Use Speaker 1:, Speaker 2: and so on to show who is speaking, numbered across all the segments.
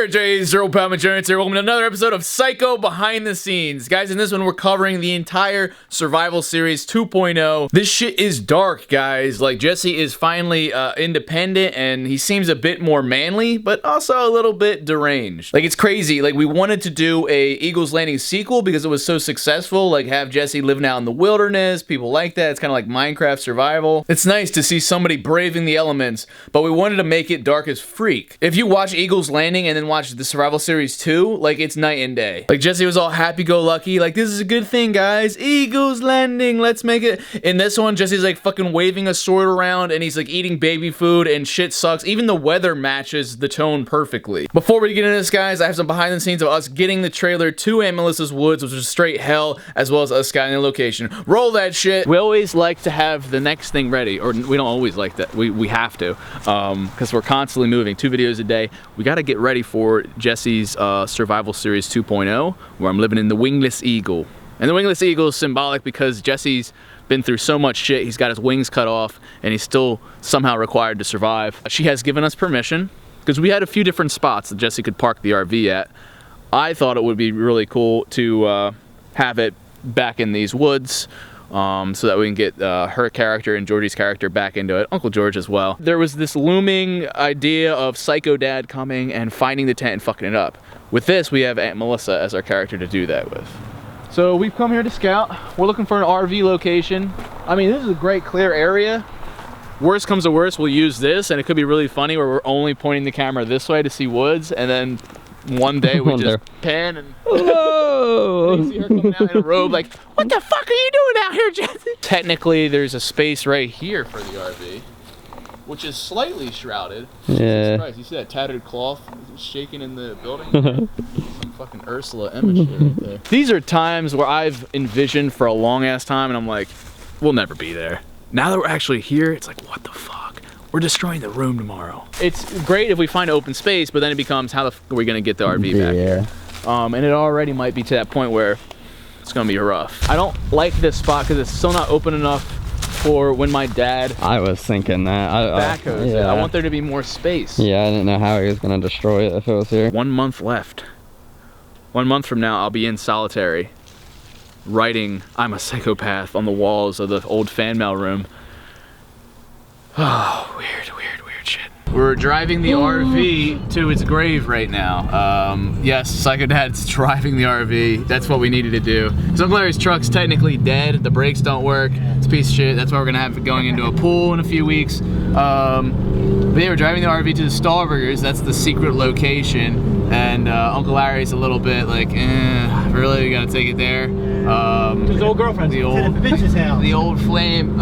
Speaker 1: there, Jay's Zero Pound Insurance here. Welcome to another episode of Psycho Behind the Scenes. Guys, in this one, we're covering the entire Survival Series 2.0. This shit is dark, guys. Like, Jesse is finally independent, and he seems a bit more manly, but also a little bit deranged. Like, it's crazy. Like, we wanted to do a Eagle's Landing sequel because it was so successful. Like, have Jesse living out in the wilderness. People like that. It's kind of like Minecraft survival. It's nice to see somebody braving the elements, but we wanted to make it dark as freak. If you watch Eagle's Landing and then watch the Survival Series 2, like, it's night and day. Like, Jesse was all happy-go-lucky, like, this is a good thing, guys. Eagle's Landing, let's make it. In this one, Jesse's, like, fucking waving a sword around, and he's, like, eating baby food, and shit sucks. Even the weather matches the tone perfectly. Before we get into this, guys, I have some behind-the-scenes of us getting the trailer to Aunt Melissa's woods, which was straight hell, as well as us scouting the location. Roll that shit. We always like to have the next thing ready, or we don't always like that. We have to, because we're constantly moving. 2 videos a day. We gotta get ready for Jesse's Survival Series 2.0, where I'm living in the Wingless Eagle. And the Wingless Eagle is symbolic because Jesse's been through so much shit. He's got his wings cut off, and he's still somehow required to survive. She has given us permission, because we had a few different spots that Jesse could park the RV at. I thought it would be really cool to have it back in these woods, so that we can get her character and Georgie's character back into it. Uncle George as well. There was this looming idea of Psycho Dad coming and finding the tent and fucking it up. With this, we have Aunt Melissa as our character to do that with. So we've come here to scout. We're looking for an RV location. I mean, this is a great clear area. Worst comes to worst, we'll use this, and it could be really funny where we're only pointing the camera this way to see woods, and then one day we just pan and hello. And you see her coming out in a robe like, what the fuck are you doing out here, Jesse? Technically, there's a space right here for the RV, which is slightly shrouded.
Speaker 2: Yeah.
Speaker 1: Christ, you see that tattered cloth shaking in the building? Some fucking Ursula Emma shit right there. These are times where I've envisioned for a long ass time, and I'm like, we'll never be there. Now that we're actually here, it's like, what the fuck? We're destroying the room tomorrow. It's great if we find open space, but then it becomes, how the fuck are we gonna get the RV back here? And it already might be to that point where it's gonna be rough. I don't like this spot because it's still not open enough for when my dad...
Speaker 2: I was thinking that.
Speaker 1: Backhoes it. I want there to be more space.
Speaker 2: Yeah, I didn't know how he was gonna destroy it if it was here.
Speaker 1: 1 month left. 1 month from now, I'll be in solitary, writing "I'm a psychopath" on the walls of the old fan mail room. Oh, weird shit. We're driving the RV to its grave right now. Yes, Psycho Dad's driving the RV. That's what we needed to do. So Uncle Larry's truck's technically dead. The brakes don't work. It's a piece of shit. That's why we're gonna have it going into a pool in a few weeks. They were driving the RV to the Stallburgers. That's the secret location. And Uncle Larry's a little bit like, really, we gotta take it there.
Speaker 3: His old girlfriend's
Speaker 1: the old bitch's house. The old flame.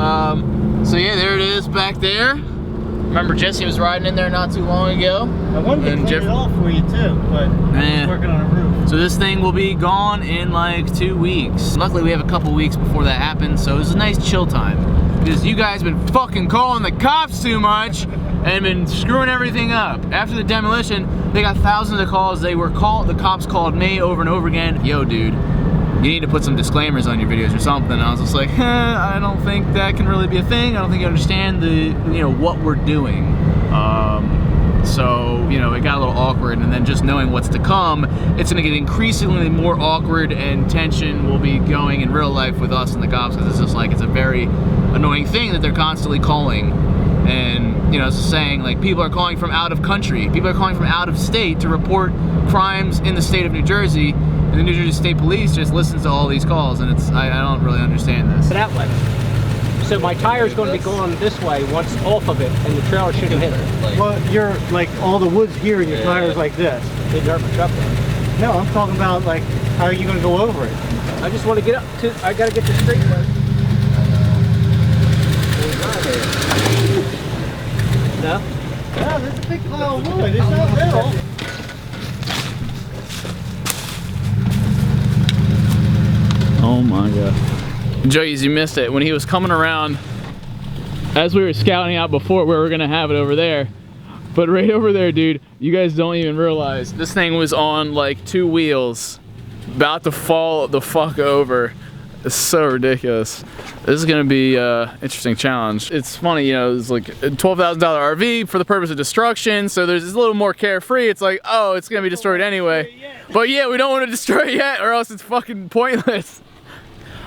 Speaker 1: So yeah, there it is back there. Remember Jesse was riding in there not too long ago.
Speaker 3: I wanted to clean it off for you too, but I was working on a roof.
Speaker 1: So this thing will be gone in like 2 weeks. Luckily we have a couple weeks before that happens, so it was a nice chill time. Because you guys been fucking calling the cops too much and been screwing everything up. After the demolition, they got thousands of calls. The cops called me over and over again. Yo, dude, you need to put some disclaimers on your videos or something. And I was just like, I don't think that can really be a thing. I don't think you understand what we're doing. So, it got a little awkward, and then just knowing what's to come, it's gonna get increasingly more awkward, and tension will be going in real life with us and the cops, because it's just like, it's a very annoying thing that they're constantly calling. And, it's saying, like, people are calling from out of country, people are calling from out of state to report crimes in the state of New Jersey, and the New Jersey State Police just listens to all these calls, and I don't really understand this.
Speaker 3: That way. So my tire's going to be going this way once off of it, and the trailer shouldn't hit it. Well, you're like all the wood's here, and your tire's like this. Didn't hurt my truck though. No, I'm talking about like how are you going to go over it? I just want to get up to. I got to get the straight way. No. No, there's a big pile of wood. It's not little.
Speaker 1: Oh my god. Joey's, you missed it. When he was coming around, as we were scouting out before where we're gonna have it over there, but right over there, dude, you guys don't even realize, this thing was on like 2 wheels, about to fall the fuck over. It's so ridiculous. This is gonna be interesting challenge. It's funny, you know, it's like a $12,000 RV for the purpose of destruction, so there's a little more carefree. It's like, oh, it's gonna be destroyed anyway. But yeah, we don't want to destroy it yet, or else it's fucking pointless.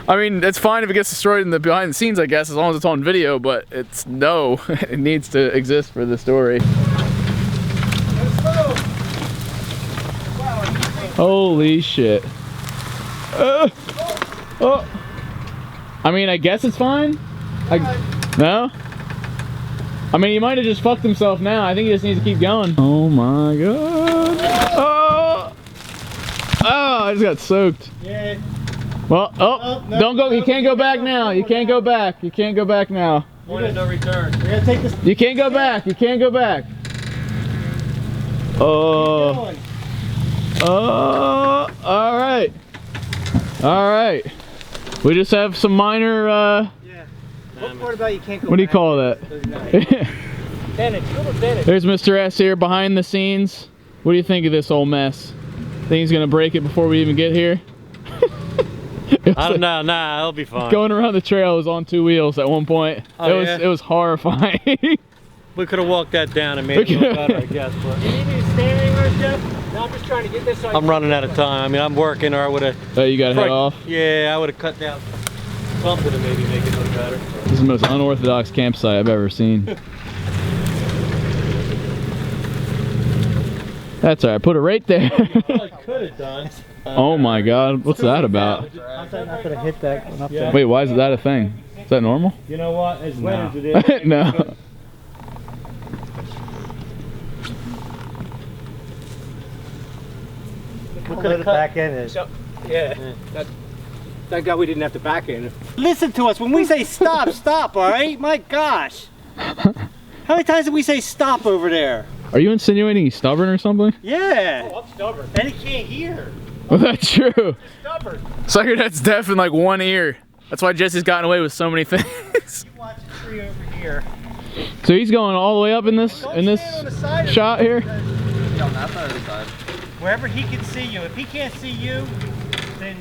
Speaker 1: I mean, it's fine if it gets destroyed in the behind the scenes, I guess, as long as it's on video, but it's no, it needs to exist for the story. Holy shit. Oh. I mean, I guess it's fine. No? I mean, he might have just fucked himself now. I think he just needs to keep going. Oh my god. Oh! Oh, I just got soaked.
Speaker 3: Yeah.
Speaker 1: Well, oh, no, don't go. You can't go back now. You can't go back. You can't go back now.
Speaker 3: Point of no return. We're gonna take this.
Speaker 1: You can't go back. You can't go back. Oh. Oh. All right. All right. We just have some minor.
Speaker 3: Yeah. What part about you can't go
Speaker 1: what do you
Speaker 3: back?
Speaker 1: call that? There's Mr. S here behind the scenes. What do you think of this whole mess? Think he's gonna break it before we even get here?
Speaker 4: I don't know. Nah, it'll be fine.
Speaker 1: Going around the trail was on 2 wheels at one point.
Speaker 4: Oh,
Speaker 1: it was horrifying.
Speaker 4: We could have walked that down and made it look better, I guess. But
Speaker 3: You need me to stand anywhere, Jeff? No, I'm just trying to get this. So
Speaker 4: I'm running out of time. I mean, I'm working, or I would have.
Speaker 1: Oh, you gotta head off?
Speaker 4: Yeah, I would have cut down something to maybe make it look better.
Speaker 1: This is the most unorthodox campsite I've ever seen. That's alright, put it right there.
Speaker 4: All I could have done.
Speaker 1: Oh my god, what's that about?
Speaker 3: I'm not gonna hit that one up there.
Speaker 1: Wait, why is that a thing? Is that normal?
Speaker 4: You know what? As wet as it is.
Speaker 1: No.
Speaker 3: We could have back in it.
Speaker 4: Yeah.
Speaker 3: Thank God we didn't have to back in. Listen to us when we say stop, stop. All right? My gosh. How many times did we say stop over there?
Speaker 1: Are you insinuating he's stubborn or something?
Speaker 3: Yeah. Oh, I'm stubborn. And he can't hear.
Speaker 1: Well, that's true.
Speaker 3: He's stubborn.
Speaker 1: Sucker that's deaf in like one ear. That's why Jesse's gotten away with so many things.
Speaker 3: You watch a tree over here.
Speaker 1: So he's going all the way up in this shot here?
Speaker 3: Wherever he can see you. If he can't see you, then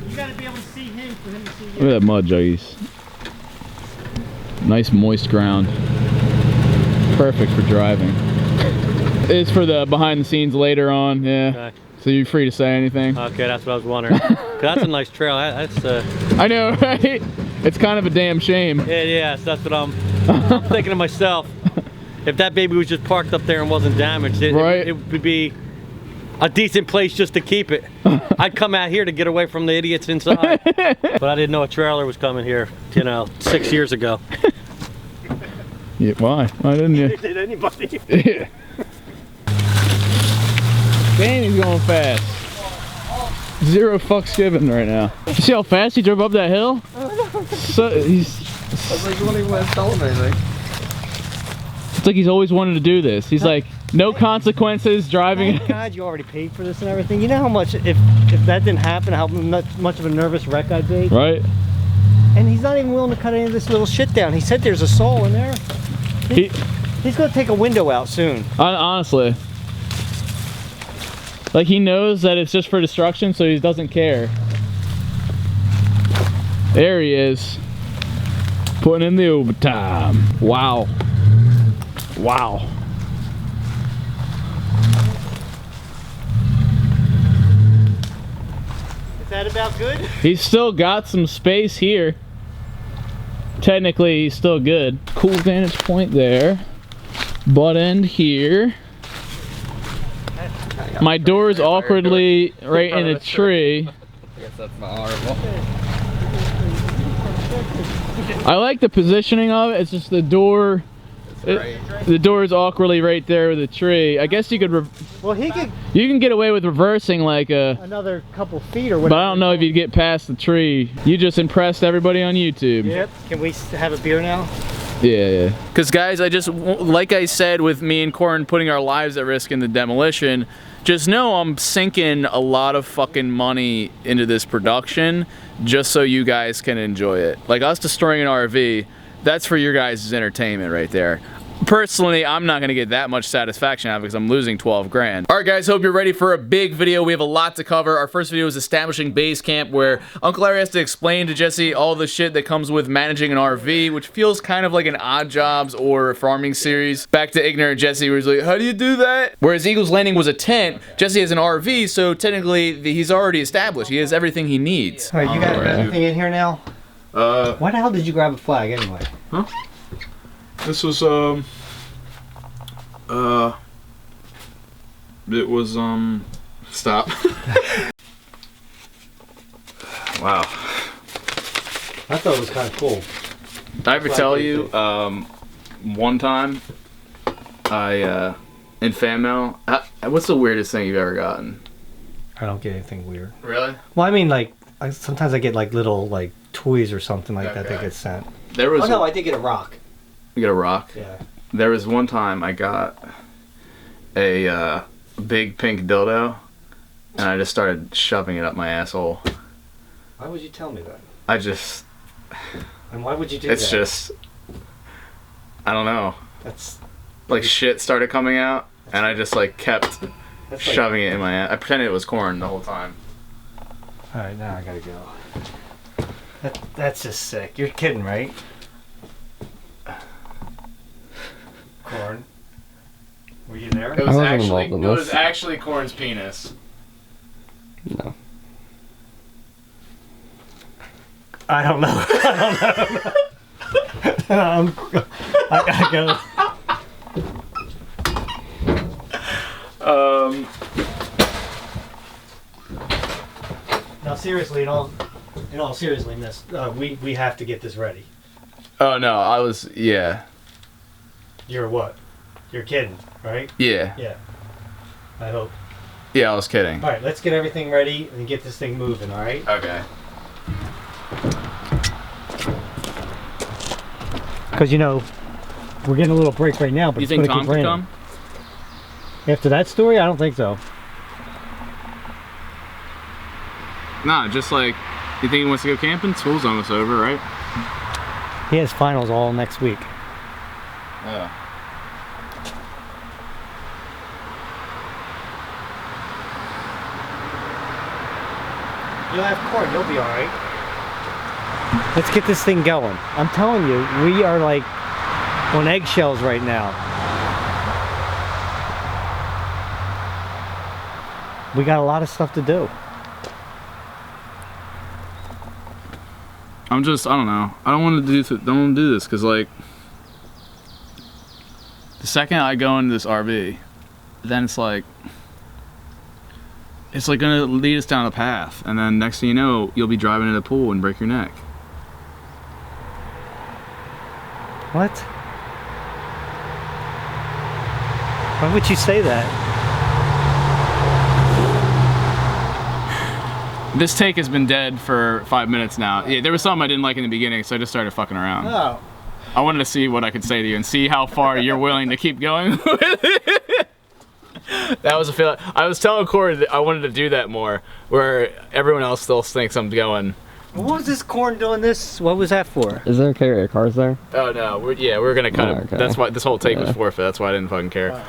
Speaker 3: you gotta be able to see him for him to see you.
Speaker 1: Look at that mud juggies. Nice moist ground. Perfect for driving. It's for the behind the scenes later on, yeah.
Speaker 4: Okay.
Speaker 1: So you're free to say anything.
Speaker 4: Okay, that's what I was wondering. 'Cause that's a nice trail. That's
Speaker 1: I know, right? It's kind of a damn shame.
Speaker 4: yeah. That's what I'm thinking to myself. If that baby was just parked up there and wasn't damaged, it would be a decent place just to keep it. I'd come out here to get away from the idiots inside. But I didn't know a trailer was coming here, you know, 6 years ago.
Speaker 1: Yeah, why? Why didn't you?
Speaker 3: Did anybody?
Speaker 1: Yeah. Damn, he's going fast. Zero fucks given right now. You see how fast he drove up that hill? So he's.
Speaker 2: It's like you won't even want to tell him anything.
Speaker 1: It's like he's always wanted to do this. He's like, no consequences driving.
Speaker 3: Thank God you already paid for this and everything. You know how much, if that didn't happen, how much of a nervous wreck I'd be?
Speaker 1: Right?
Speaker 3: And he's not even willing to cut any of this little shit down. He said there's a saw in there. He's gonna take a window out soon.
Speaker 1: Honestly. Like he knows that it's just for destruction, so he doesn't care. There he is. Putting in the overtime. Wow. Wow.
Speaker 3: Is that about good?
Speaker 1: He's still got some space here. Technically, he's still good. Cool vantage point there. Butt end here. My door's awkwardly right in a tree.
Speaker 2: I guess that's not horrible.
Speaker 1: I like the positioning of it. It's just the door. The door is awkwardly right there with the tree. I guess you could.
Speaker 3: Well, he could.
Speaker 1: You can get away with reversing like
Speaker 3: Another couple feet or whatever.
Speaker 1: But I don't know if you'd get past the tree. You just impressed everybody on YouTube.
Speaker 3: Yep. Can we have a beer now?
Speaker 1: Yeah. Because guys, like I said with me and Corin putting our lives at risk in the demolition, just know I'm sinking a lot of fucking money into this production just so you guys can enjoy it. Like us destroying an RV, that's for your guys' entertainment right there. Personally, I'm not gonna get that much satisfaction out of it because I'm losing 12 grand. All right, guys, hope you're ready for a big video. We have a lot to cover. Our first video is establishing base camp, where Uncle Larry has to explain to Jesse all the shit that comes with managing an RV, which feels kind of like an Odd Jobs or farming series. Back to ignorant Jesse, where he's like, how do you do that? Whereas Eagle's Landing was a tent, Jesse has an RV, so technically he's already established. He has everything he needs.
Speaker 3: All right, you got everything in here now? Why the hell did you grab a flag anyway?
Speaker 5: Huh? This was, it was, stop. Wow.
Speaker 3: I thought it was kind of cool.
Speaker 5: Did I ever tell you, one time, in fan mail, what's the weirdest thing you've ever gotten?
Speaker 3: I don't get anything weird.
Speaker 5: Really?
Speaker 3: Well, I mean, like, sometimes I get, like, little, like, toys or something like that that get sent.
Speaker 5: There was
Speaker 3: I did get a rock.
Speaker 5: You get a rock?
Speaker 3: Yeah.
Speaker 5: There was one time I got a big pink dildo, and I just started shoving it up my asshole.
Speaker 3: Why would you tell me that?
Speaker 5: And
Speaker 3: why would you do that?
Speaker 5: It's just, I don't know.
Speaker 3: That's
Speaker 5: like shit started coming out, and I just like kept shoving it in my ass. I pretended it was corn the whole time.
Speaker 3: All right, now I gotta go. That's just sick. You're kidding, right? Corn. Were you there?
Speaker 1: It was actually corn's penis.
Speaker 2: No.
Speaker 3: I don't know. I gotta go. Now seriously, in all seriousness, we have to get this ready.
Speaker 1: Oh no, yeah.
Speaker 3: You're what? You're kidding, right?
Speaker 1: Yeah.
Speaker 3: Yeah. I hope.
Speaker 1: Yeah, I was kidding.
Speaker 3: All right, let's get everything ready and get this thing moving, all right?
Speaker 1: Okay.
Speaker 3: Because, you know, we're getting a little break right now, but
Speaker 1: you
Speaker 3: it's
Speaker 1: think
Speaker 3: going to
Speaker 1: Tom
Speaker 3: keep
Speaker 1: could
Speaker 3: raining.
Speaker 1: come?
Speaker 3: After that story, I don't think so.
Speaker 1: Nah, just like, you think he wants to go camping? School's almost over, right?
Speaker 3: He has finals all next week.
Speaker 1: Oh.
Speaker 3: You'll have corn, you'll be alright. Let's get this thing going. I'm telling you, we are like on eggshells right now. We got a lot of stuff to do.
Speaker 1: I don't know. I don't want to do this because like the second I go into this RV, then it's like gonna lead us down a path, and then next thing you know, you'll be driving in the pool and break your neck.
Speaker 3: What? Why would you say that?
Speaker 1: This take has been dead for 5 minutes now. Yeah, there was something I didn't like in the beginning, so I just started fucking around.
Speaker 3: Oh.
Speaker 1: I wanted to see what I could say to you and see how far you're willing to keep going with it. That was a feeling. I was telling Corey that I wanted to do that more, where everyone else still thinks I'm going.
Speaker 3: What was this corn doing this? What was that for?
Speaker 2: Is there carrier cars there?
Speaker 1: Oh no, we're gonna cut it.
Speaker 2: Okay.
Speaker 1: That's why this whole take was forfeit. That's why I didn't fucking care.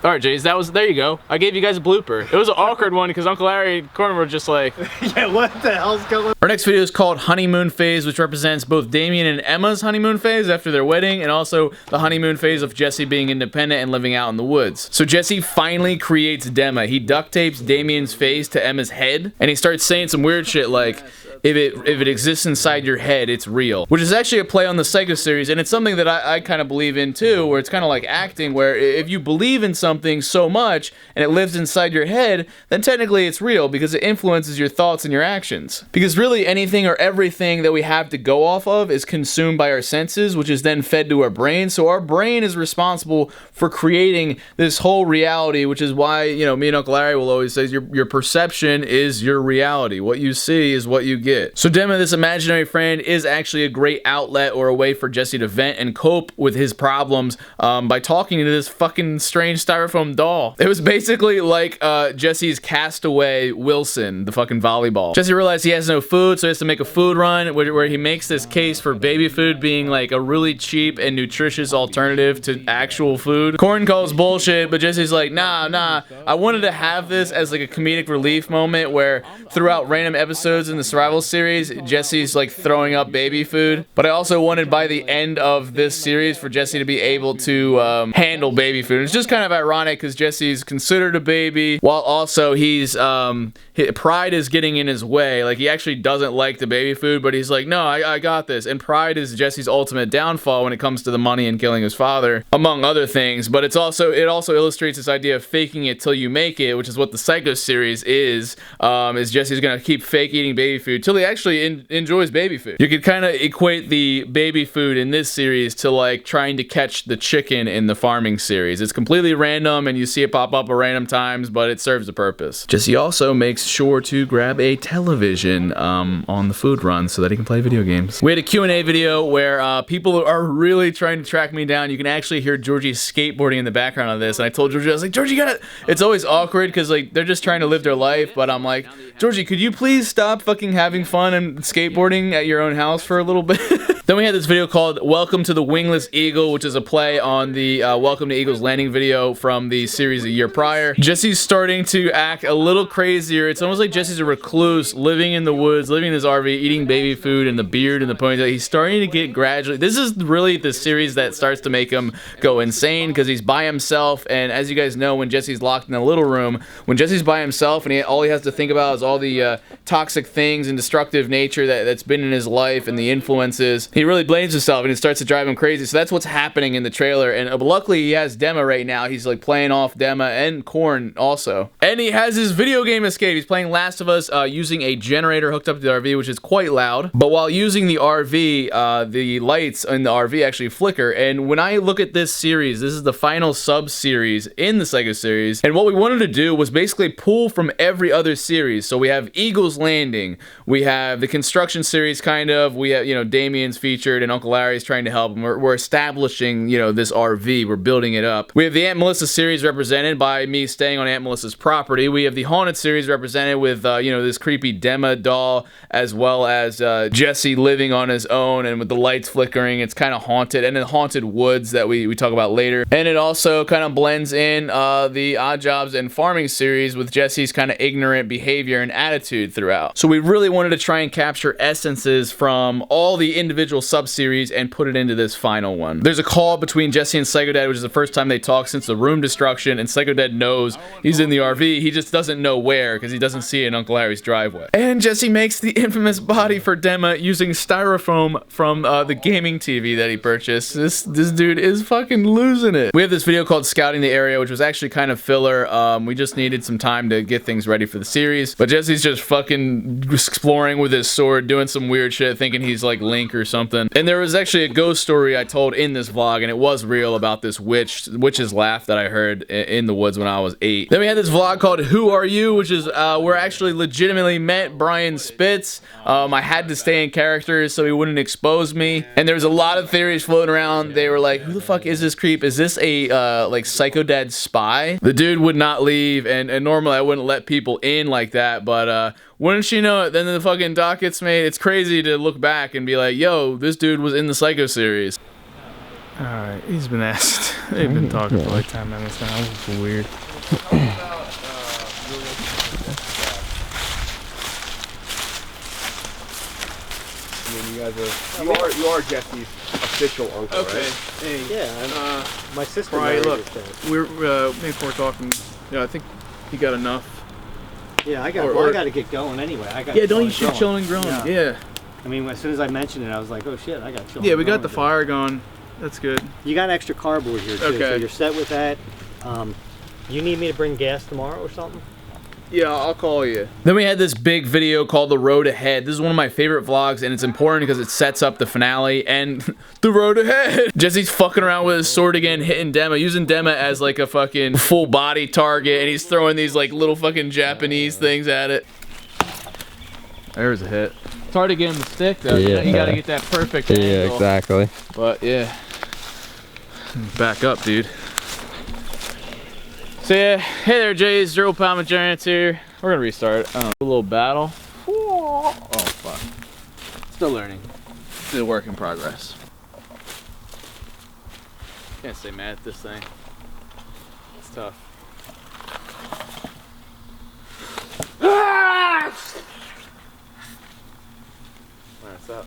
Speaker 1: All right, Jays, there you go. I gave you guys a blooper. It was an awkward one because Uncle Larry and Corner were just like,
Speaker 3: Yeah, what the hell's going on?
Speaker 1: Our next video is called Honeymoon Phase, which represents both Damien and Emma's honeymoon phase after their wedding, and also the honeymoon phase of Jesse being independent and living out in the woods. So Jesse finally creates Demma. He duct tapes Damien's face to Emma's head, and he starts saying some weird shit like, if it exists inside your head, it's real. Which is actually a play on the Psycho series, and it's something that I kind of believe in too, where it's kind of like acting, where if you believe in something so much, and it lives inside your head, then technically it's real, because it influences your thoughts and your actions. Because really anything or everything that we have to go off of is consumed by our senses, which is then fed to our brain, so our brain is responsible for creating this whole reality, which is why, you know, me and Uncle Larry will always say your perception is your reality. What you see is what you get. it. So Demma, this imaginary friend, is actually a great outlet or a way for Jesse to vent and cope with his problems by talking to this fucking strange styrofoam doll. It was basically like Jesse's castaway Wilson, the fucking volleyball. Jesse realized he has no food, so he has to make a food run where he makes this case for baby food being like a really cheap and nutritious alternative to actual food. Corn calls bullshit, but Jesse's like, nah, I wanted to have this as like a comedic relief moment where throughout random episodes in the survival series, Jesse's like throwing up baby food. But I also wanted by the end of this series for Jesse to be able to handle baby food. It's just kind of ironic because Jesse's considered a baby while also he's pride is getting in his way. Like he actually doesn't like the baby food, but he's like, no, I got this. And pride is Jesse's ultimate downfall when it comes to the money and killing his father, among other things. But it also illustrates this idea of faking it till you make it, which is what the Psycho series is Jesse's gonna keep fake eating baby food till he actually enjoys baby food. You could kind of equate the baby food in this series to like trying to catch the chicken in the farming series. It's completely random and you see it pop up at random times, but it serves a purpose. Jesse also makes sure to grab a television on the food run so that he can play video games. We had a Q&A video where people are really trying to track me down. You can actually hear Georgie skateboarding in the background of this, and I told Georgie, I was like, Georgie, you gotta... It's always awkward because like they're just trying to live their life, but I'm like, Georgie, could you please stop fucking having fun and skateboarding at your own house for a little bit? Then we had this video called Welcome to the Wingless Eagle, which is a play on the Welcome to Eagle's Landing video from the series a year prior. Jesse's starting to act a little crazier. It's almost like Jesse's a recluse, living in the woods, living in his RV, eating baby food, and the beard and the ponytail. He's starting to get gradually... This is really the series that starts to make him go insane because he's by himself, and as you guys know, when Jesse's locked in a little room, when Jesse's by himself and all he has to think about is all the toxic things and destructive nature that's been in his life and the influences, he really blames himself and it starts to drive him crazy. So that's what's happening in the trailer, and luckily he has Demma right now. He's like playing off Demma and Korn also. And he has his video game escape. He's playing Last of Us using a generator hooked up to the RV, which is quite loud. But while using the RV, the lights in the RV actually flicker. And when I look at this series, this is the final sub-series in the Psycho series. And what we wanted to do was basically pull from every other series. So we have Eagle's Landing. We have the construction series, kind of. We have, you know, Damien's featured and Uncle Larry's trying to help him. We're establishing, you know, this RV. We're building it up. We have the Aunt Melissa series represented by me staying on Aunt Melissa's property. We have the Haunted series represented with, you know, this creepy Demma doll, as well as Jesse living on his own and with the lights flickering. It's kind of haunted. And then Haunted Woods that we talk about later. And it also kind of blends in the Odd Jobs and Farming series with Jesse's kind of ignorant behavior and attitude throughout. So we really wanted to try and capture essences from all the individual sub-series and put it into this final one. There's a call between Jesse and Psycho Dad, which is the first time they talk since the room destruction, and Psycho Dad knows he's in the RV. He just doesn't know where because he doesn't see it in Uncle Larry's driveway. And Jesse makes the infamous body for Demma using styrofoam from the gaming TV that he purchased. This dude is fucking losing it. We have this video called Scouting the Area, which was actually kind of filler. We just needed some time to get things ready for the series. But Jesse's just fucking exploring with his sword, doing some weird shit, thinking he's like Link or something. And there was actually a ghost story I told in this vlog, and it was real, about this witch's laugh that I heard in the woods when I was 8. Then we had this vlog called Who Are You, which is where I actually legitimately met Brian Spitz. I had to stay in character so he wouldn't expose me. And there was a lot of theories floating around. They were like, who the fuck is this creep? Is this a like Psycho Dad spy? The dude would not leave, and normally I wouldn't let people in like that, but wouldn't you know it, then the fucking doc gets made. It's crazy to look back and be like, yo, this dude was in the Psycho series. Alright, he's been asked. They've been talking for like 10 minutes now. This is weird.
Speaker 6: You are Jesse's official uncle,
Speaker 1: Okay.
Speaker 6: right?
Speaker 1: Hey.
Speaker 3: Yeah, my sister.
Speaker 1: Right,
Speaker 3: married
Speaker 1: look,
Speaker 3: his dad.
Speaker 1: we're maybe we're talking. Yeah, I think he got enough.
Speaker 3: Yeah, I got.
Speaker 1: or-
Speaker 3: Well, I got to get going anyway. I got.
Speaker 1: Yeah, don't you shoot chilling and growing?
Speaker 3: Yeah.
Speaker 1: Yeah.
Speaker 3: I mean, as soon as I mentioned it, I was like, oh shit, I got chilling.
Speaker 1: Yeah, we got the
Speaker 3: growing.
Speaker 1: fire going. That's good.
Speaker 3: You got extra cardboard here too, so
Speaker 1: Okay.
Speaker 3: you're set with that. You need me to bring gas tomorrow or something?
Speaker 1: Yeah, I'll call you. Then we had this big video called The Road Ahead. This is one of my favorite vlogs, and it's important because it sets up the finale and the road ahead. Jesse's fucking around with his sword again, hitting Demma, using Demma as like a fucking full body target, and he's throwing these like little fucking Japanese things at it. There's a hit. hard to get him to stick though.
Speaker 2: Yeah.
Speaker 1: You gotta get that perfect
Speaker 2: Yeah,
Speaker 1: angle.
Speaker 2: exactly.
Speaker 1: But yeah. Back up, dude. So yeah, hey there, Jays. Zero Pound Giants here. We're gonna restart. A little battle. Oh fuck. Still learning. Still a work in progress. Can't stay mad at this thing. It's tough.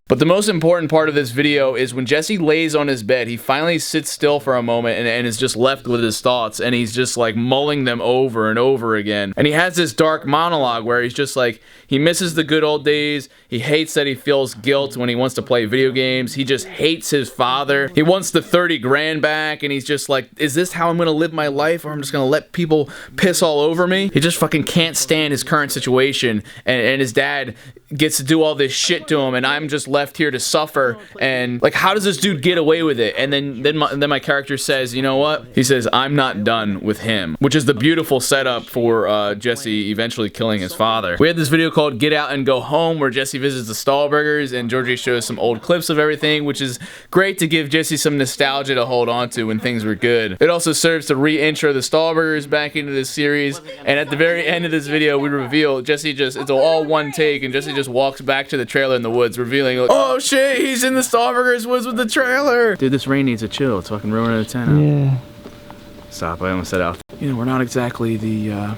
Speaker 1: But the most important part of this video is when Jesse lays on his bed, he finally sits still for a moment and is just left with his thoughts, and he's just like mulling them over and over again. And he has this dark monologue where he's just like, he misses the good old days, he hates that he feels guilt when he wants to play video games, he just hates his father, he wants the 30 grand back, and he's just like, is this how I'm gonna live my life, or I'm just gonna let people piss all over me? He just fucking can't stand his current situation, and his dad gets to do all this shit to him, and I'm just left here to suffer. And like, how does this dude get away with it? And then my character says, you know what? He says, I'm not done with him, which is the beautiful setup for Jesse eventually killing his father. We had this video called Get Out and Go Home, where Jesse visits the Stahlburgers, and Georgie shows some old clips of everything, which is great to give Jesse some nostalgia to hold on to when things were good. It also serves to re-intro the Stahlburgers back into this series, and at the very end of this video, we reveal Jesse it's all one take, and Jesse just walks back to the trailer in the woods, revealing, like, oh shit, he's in the Stahlburgers woods with the trailer. Dude, this rain needs a chill. It's fucking ruining the tent out.
Speaker 2: Yeah.
Speaker 1: Stop, I almost said out. You know, we're not exactly the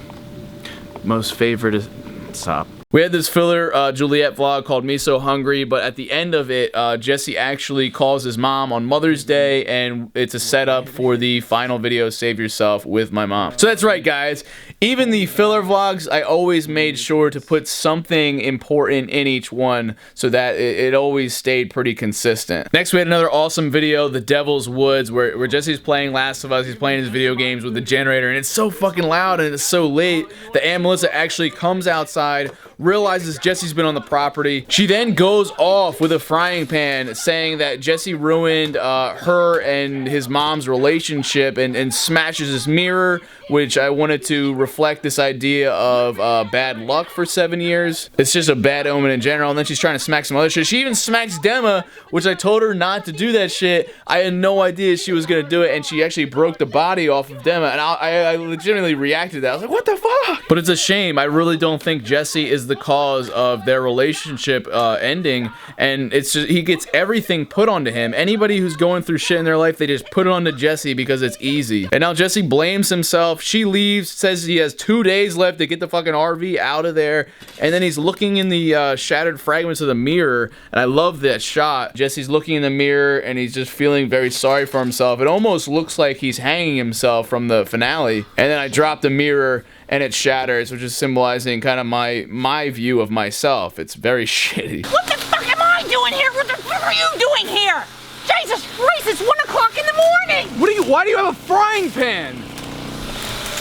Speaker 1: most favorite. Stop. We had this filler Juliet vlog called Me So Hungry, but at the end of it, Jesse actually calls his mom on Mother's Day, and it's a setup for the final video, Save Yourself with My Mom. So that's right, guys. Even the filler vlogs, I always made sure to put something important in each one so that it always stayed pretty consistent. Next, we had another awesome video, The Devil's Woods, where Jesse's playing Last of Us. He's playing his video games with the generator, and it's so fucking loud and it's so late that Aunt Melissa actually comes outside, realizes Jesse's been on the property. She then goes off with a frying pan saying that Jesse ruined her and his mom's relationship, and smashes his mirror, which I wanted to reflect this idea of bad luck for 7 years. It's just a bad omen in general. And then she's trying to smack some other shit. She even smacks Demma, which I told her not to do that shit. I had no idea she was gonna do it, and she actually broke the body off of Demma, and I legitimately reacted to that. I was like, what the fuck? But it's a shame. I really don't think Jesse is the cause of their relationship ending, and it's just, he gets everything put onto him. Anybody who's going through shit in their life, they just put it onto Jesse because it's easy. And now Jesse blames himself. She leaves, says he has 2 days left to get the fucking RV out of there, and then he's looking in the shattered fragments of the mirror, and I love that shot. Jesse's looking in the mirror, and he's just feeling very sorry for himself. It almost looks like he's hanging himself from the finale. And then I drop the mirror, and it shatters, which is symbolizing kind of my view of myself. It's very shitty.
Speaker 7: What the fuck am I doing here? What the fuck are you doing here? Jesus Christ, it's 1 o'clock in the morning!
Speaker 1: Why do you have a frying pan?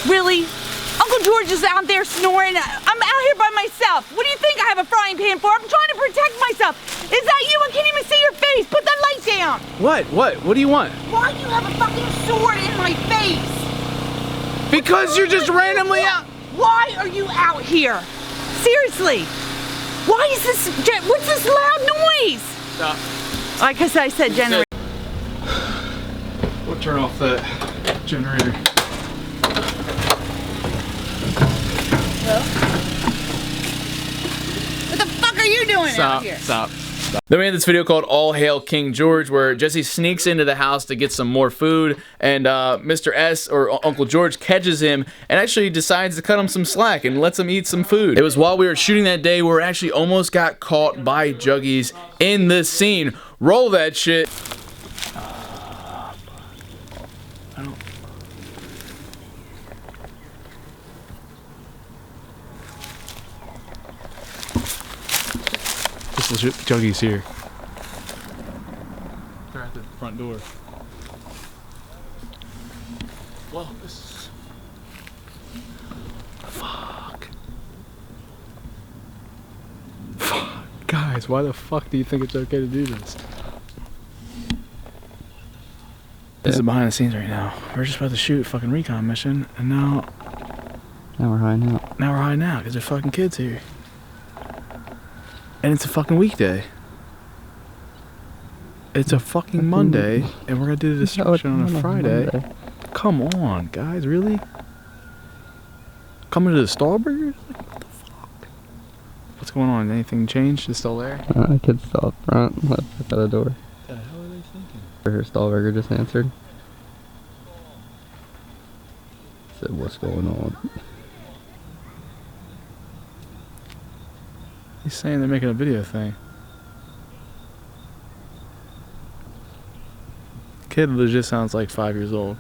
Speaker 7: Really? Uncle George is out there snoring. I'm out here by myself. What do you think I have a frying pan for? I'm trying to protect myself. Is that you? I can't even see your face. Put that light down.
Speaker 1: What do you want?
Speaker 7: Why do you have a fucking sword in my face?
Speaker 1: Because you're just randomly out.
Speaker 7: Why are you out here? Seriously. Why is this, what's this loud noise?
Speaker 1: Stop.
Speaker 7: Like I said, generator.
Speaker 1: We'll turn off the generator.
Speaker 7: What the fuck are you doing out here?
Speaker 1: Stop. Then we had this video called All Hail King George, where Jesse sneaks into the house to get some more food, and Mr. S, or Uncle George, catches him and actually decides to cut him some slack and lets him eat some food. It was while we were shooting that day where we actually almost got caught by Juggies in this scene. Roll that shit. Juggies here. They're at the front door. Whoa, this is... Fuck. Guys, why the fuck do you think it's okay to do this? This is behind the scenes right now. We're just about to shoot a fucking recon mission, and now
Speaker 2: Now we're hiding out.
Speaker 1: Now we're hiding out because there's fucking kids here. And it's a fucking weekday. It's a fucking Monday, and we're gonna do the destruction on a Friday. Come on, guys, really? Coming to the Stallburgers? Like, what the fuck? What's going on? Anything changed? It's still there?
Speaker 2: Kid's still up front, left at the door.
Speaker 1: What the hell are they thinking?
Speaker 2: Her Stallburger just answered. Said, what's going on?
Speaker 1: He's saying they're making a video thing. Kid legit sounds like 5 years old.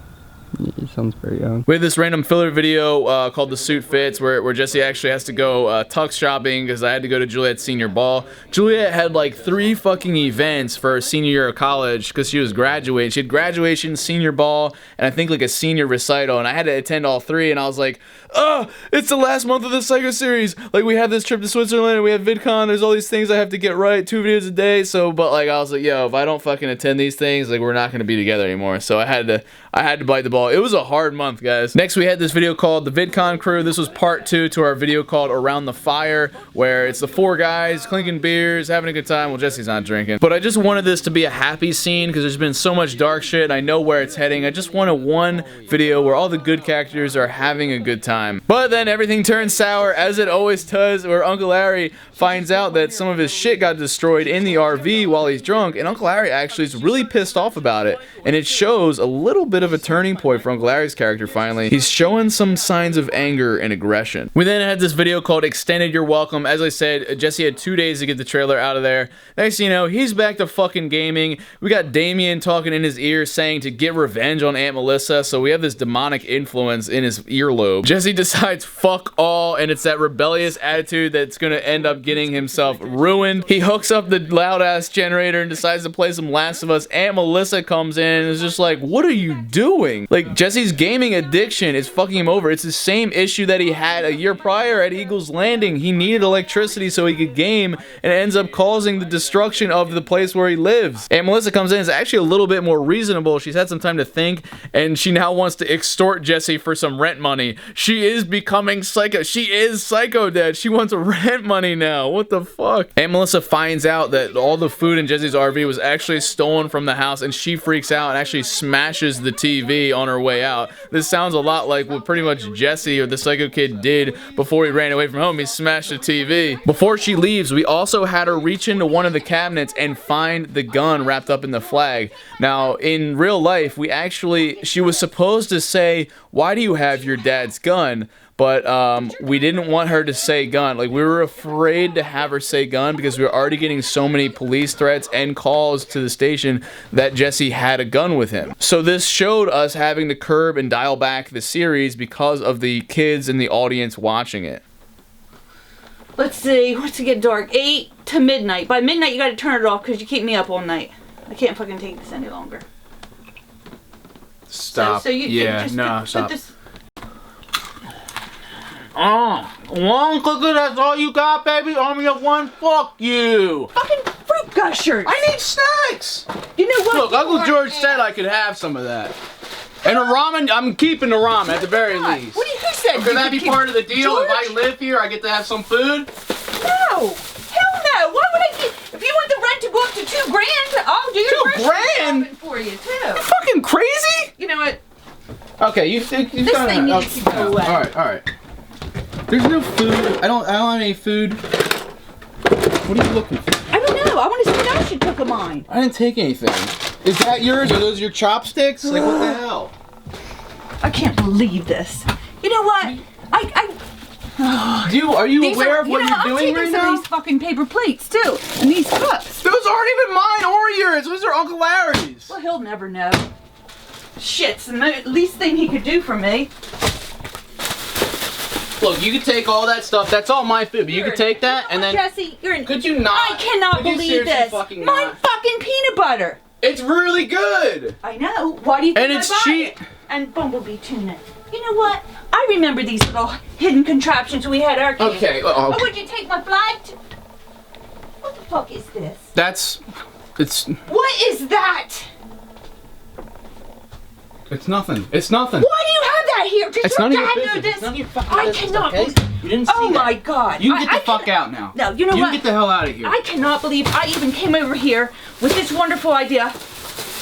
Speaker 2: Yeah, he sounds pretty young.
Speaker 1: We had this random filler video called The Suit Fits where Jesse actually has to go tux shopping because I had to go to Juliet's senior ball. Juliet had like 3 fucking events for her senior year of college because she was graduating. She had graduation, senior ball, and I think like a senior recital, and I had to attend all 3, and I was like, oh, it's the last month of the Psycho series. Like, we have this trip to Switzerland, and we have VidCon, there's all these things I have to get right, 2 videos a day, so, but like, I was like, yo, if I don't fucking attend these things, like, we're not gonna be together anymore, so I had to bite the ball. It was a hard month, guys. Next, we had this video called The VidCon Crew. This was part 2 to our video called Around the Fire, where it's the 4 guys clinking beers, having a good time. Well, Jesse's not drinking. But I just wanted this to be a happy scene because there's been so much dark shit, and I know where it's heading. I just wanted one video where all the good characters are having a good time. But then everything turns sour, as it always does, where Uncle Larry finds out that some of his shit got destroyed in the RV while he's drunk, and Uncle Larry actually is really pissed off about it. And it shows a little bit of a turning point for Uncle Larry's character finally. He's showing some signs of anger and aggression. We then had this video called Extended You're Welcome. As I said, Jesse had 2 days to get the trailer out of there. Next thing you know, he's back to fucking gaming. We got Damien talking in his ear saying to get revenge on Aunt Melissa, so we have this demonic influence in his earlobe. Jesse decides fuck all, and it's that rebellious attitude that's gonna end up getting himself ruined. He hooks up the loud ass generator and decides to play some Last of Us. Aunt Melissa comes in and is just like, what are you doing? Like, Jesse's gaming addiction is fucking him over. It's the same issue that he had a year prior at Eagle's Landing. He needed electricity so he could game, and it ends up causing the destruction of the place where he lives. And Melissa comes in, is actually a little bit more reasonable. She's had some time to think, and she now wants to extort Jesse for some rent money. She is becoming psycho. She is psycho dead. She wants rent money now. What the fuck? And Melissa finds out that all the food in Jesse's RV was actually stolen from the house, and she freaks out and actually smashes the TV on her way out. This sounds a lot like what pretty much Jesse or the psycho kid did before he ran away from home. He smashed the TV. Before she leaves, we also had her reach into one of the cabinets and find the gun wrapped up in the flag. Now, in real life, she was supposed to say, why do you have your dad's gun? But we didn't want her to say gun. Like, we were afraid to have her say gun because we were already getting so many police threats and calls to the station that Jesse had a gun with him. So this showed us having to curb and dial back the series because of the kids in the audience watching it.
Speaker 7: Let's see, what's it get dark? 8 to midnight. By midnight, you gotta turn it off because you keep me up all night. I can't fucking take this any longer.
Speaker 5: Stop.
Speaker 7: So you
Speaker 5: yeah,
Speaker 7: just
Speaker 5: no,
Speaker 7: put
Speaker 5: stop.
Speaker 7: this.
Speaker 5: One cookie, that's all you got, baby? Army of one? Fuck you!
Speaker 7: Fucking fruit gushers!
Speaker 5: I need snacks!
Speaker 7: You know what?
Speaker 5: Look, Uncle George said I could have some of that. And the ramen, I'm keeping the ramen at the very least.
Speaker 7: What do you said?
Speaker 5: Could that be part of the deal?
Speaker 7: George?
Speaker 5: If I live here, I get to have some food?
Speaker 7: No! Hell no! Why would I get... If you want the rent to go up to $2,000, I'll do your
Speaker 5: $2,000?
Speaker 7: shopping for you, too.
Speaker 5: You fucking crazy?
Speaker 7: You know what?
Speaker 5: Okay, you think you've
Speaker 7: This
Speaker 5: done
Speaker 7: thing
Speaker 5: that.
Speaker 7: needs to go away.
Speaker 5: Alright. There's no food. I don't have any food. What are you looking for?
Speaker 7: I don't know. I want to see what else you took of mine.
Speaker 5: I didn't take anything. Is that yours? Are those your chopsticks? Like, what the hell?
Speaker 7: I can't believe this. You know what?
Speaker 5: Are you aware of what you're doing right now?
Speaker 7: I'm taking some of these fucking paper plates, too. And these cups.
Speaker 5: Those aren't even mine or yours. Those are Uncle Larry's.
Speaker 7: Well, he'll never know. Shit's the least thing he could do for me.
Speaker 5: Look, you can take all that stuff. That's all my food. But you can take that and then...
Speaker 7: Jesse, you're in...
Speaker 5: Could you not?
Speaker 7: I cannot believe this.
Speaker 5: Fucking
Speaker 7: My
Speaker 5: not?
Speaker 7: fucking peanut butter.
Speaker 5: It's really good.
Speaker 7: I know. Why do you think
Speaker 5: And
Speaker 7: I
Speaker 5: it's
Speaker 7: buy
Speaker 5: cheap.
Speaker 7: it? And bumblebee tuna. You know what? I remember these little hidden contraptions we had at our camp.
Speaker 5: Okay.
Speaker 7: Oh, would you take my flight? What the fuck is this?
Speaker 5: It's...
Speaker 7: What is that?
Speaker 8: It's nothing. It's nothing.
Speaker 7: Why do you have that here? Did
Speaker 8: It's
Speaker 7: your
Speaker 8: none of your
Speaker 7: dad
Speaker 8: business.
Speaker 7: know this?
Speaker 8: It's none of your fucking
Speaker 7: I
Speaker 8: business,
Speaker 7: cannot
Speaker 8: okay?
Speaker 7: believe.
Speaker 8: You didn't see
Speaker 7: Oh
Speaker 8: that.
Speaker 7: my God.
Speaker 8: You get the fuck out now.
Speaker 7: No, you know
Speaker 8: you
Speaker 7: what?
Speaker 8: You get the hell out of here.
Speaker 7: I cannot believe I even came over here with this wonderful idea.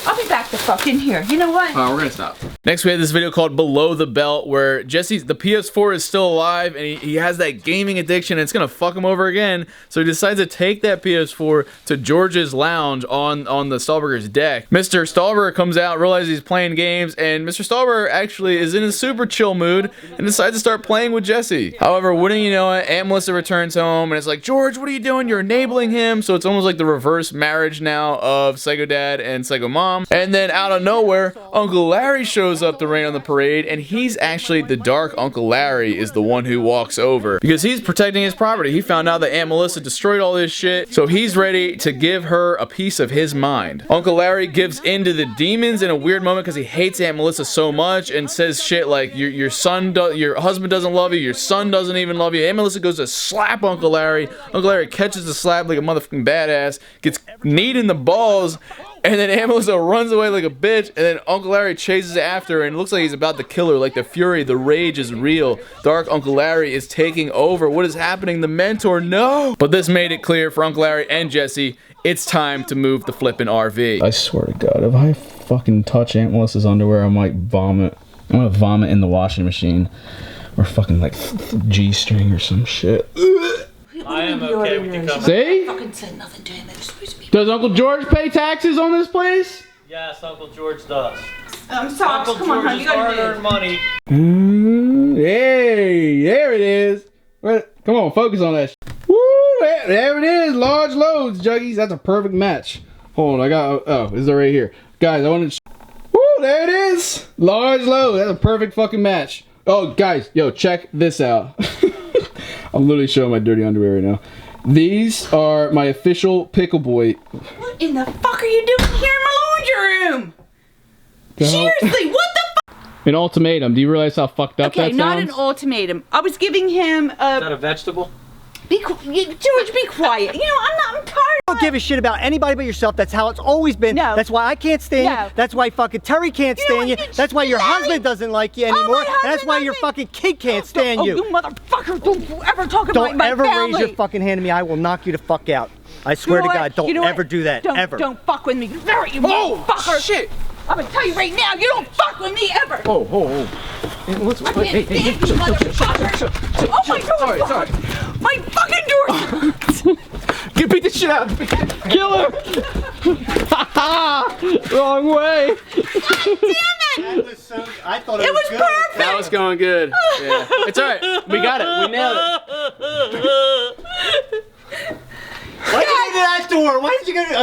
Speaker 7: I'll be back the fuck in here. You know what?
Speaker 8: We're gonna stop.
Speaker 1: Next, we had this video called Below the Belt, where Jesse's, the PS4 is still alive, and he has that gaming addiction, and it's gonna fuck him over again. So he decides to take that PS4 to George's lounge on the Stahlberger's deck. Mr. Stahlberger comes out, realizes he's playing games, and Mr. Stahlberger actually is in a super chill mood and decides to start playing with Jesse. However, wouldn't you know it, Aunt Melissa returns home, and it's like, George, what are you doing? You're enabling him. So it's almost like the reverse marriage now of Psycho Dad and Psycho Mom. And then out of nowhere, Uncle Larry shows up to rain on the parade, and he's actually the dark Uncle Larry is the one who walks over because he's protecting his property. He found out that Aunt Melissa destroyed all this shit, so he's ready to give her a piece of his mind. Uncle Larry gives in to the demons in a weird moment because he hates Aunt Melissa so much and says shit like your husband doesn't love you, your son doesn't even love you. Aunt Melissa goes to slap Uncle Larry. Uncle Larry catches the slap like a motherfucking badass, gets kneed in the balls, and then Aunt Melissa runs away like a bitch, and then Uncle Larry chases after her, and it looks like he's about to kill her. Like the fury, the rage is real. Dark Uncle Larry is taking over. What is happening? The mentor, no! But this made it clear for Uncle Larry and Jesse, it's time to move the flippin' RV.
Speaker 8: I swear to God, if I fucking touch Aunt Melissa's underwear, I might vomit. I'm gonna vomit in the washing machine. Or fucking like G-string or some shit.
Speaker 4: I am okay with you coming.
Speaker 8: See?
Speaker 7: Fucking said nothing to him. It was supposed to be.
Speaker 8: Does Uncle George pay taxes on this place?
Speaker 4: Yes, Uncle George does.
Speaker 7: Socks,
Speaker 4: Uncle
Speaker 7: come on, honey,
Speaker 4: George's
Speaker 7: you gotta
Speaker 4: hard-earned money.
Speaker 8: Hey, there it is. Come on, focus on that. Woo, there it is. Large loads, Juggies. That's a perfect match. Hold on, I got. Oh, is it right here, guys? I wanted. Woo, there it is. Large load. That's a perfect fucking match. Oh, guys, yo, check this out. I'm literally showing my dirty underwear right now. These are my official Pickle Boy.
Speaker 7: What in the fuck are you doing here in my laundry room? Seriously, what the fuck?
Speaker 8: An ultimatum. Do you realize how fucked up that
Speaker 7: Okay,
Speaker 8: sounds?
Speaker 7: not an ultimatum. I was giving him
Speaker 4: Is that a vegetable?
Speaker 7: George, be quiet. You know, I'm tired.
Speaker 3: I don't give a shit about anybody but yourself. That's how it's always been.
Speaker 7: No.
Speaker 3: That's why I can't stand
Speaker 7: No.
Speaker 3: you. That's why fucking Terry can't
Speaker 7: You know
Speaker 3: stand you.
Speaker 7: what?
Speaker 3: That's why your
Speaker 7: Larry.
Speaker 3: husband doesn't like you
Speaker 7: Oh,
Speaker 3: anymore.
Speaker 7: my
Speaker 3: And that's
Speaker 7: husband
Speaker 3: why
Speaker 7: loves
Speaker 3: your
Speaker 7: me.
Speaker 3: fucking kid can't stand
Speaker 7: Oh,
Speaker 3: you.
Speaker 7: you motherfucker, don't you ever talk about
Speaker 3: Don't
Speaker 7: my
Speaker 3: ever
Speaker 7: family.
Speaker 3: raise your fucking hand to me. I will knock you the fuck out. I swear to God, don't ever do that. Ever.
Speaker 7: Don't fuck with me. Larry, you motherfucker.
Speaker 8: Shit!
Speaker 7: I'm gonna tell you right now, you don't fuck with me ever.
Speaker 8: Oh.
Speaker 7: Hey, you motherfucker. Oh my God.
Speaker 8: Sorry.
Speaker 7: My fucking door.
Speaker 8: Get beat the shit out. Kill him. Wrong way.
Speaker 3: I thought
Speaker 7: It was perfect.
Speaker 8: That was going good. Yeah. It's alright. We got it. We nailed it.
Speaker 3: Why did you go to that door? Why did you go to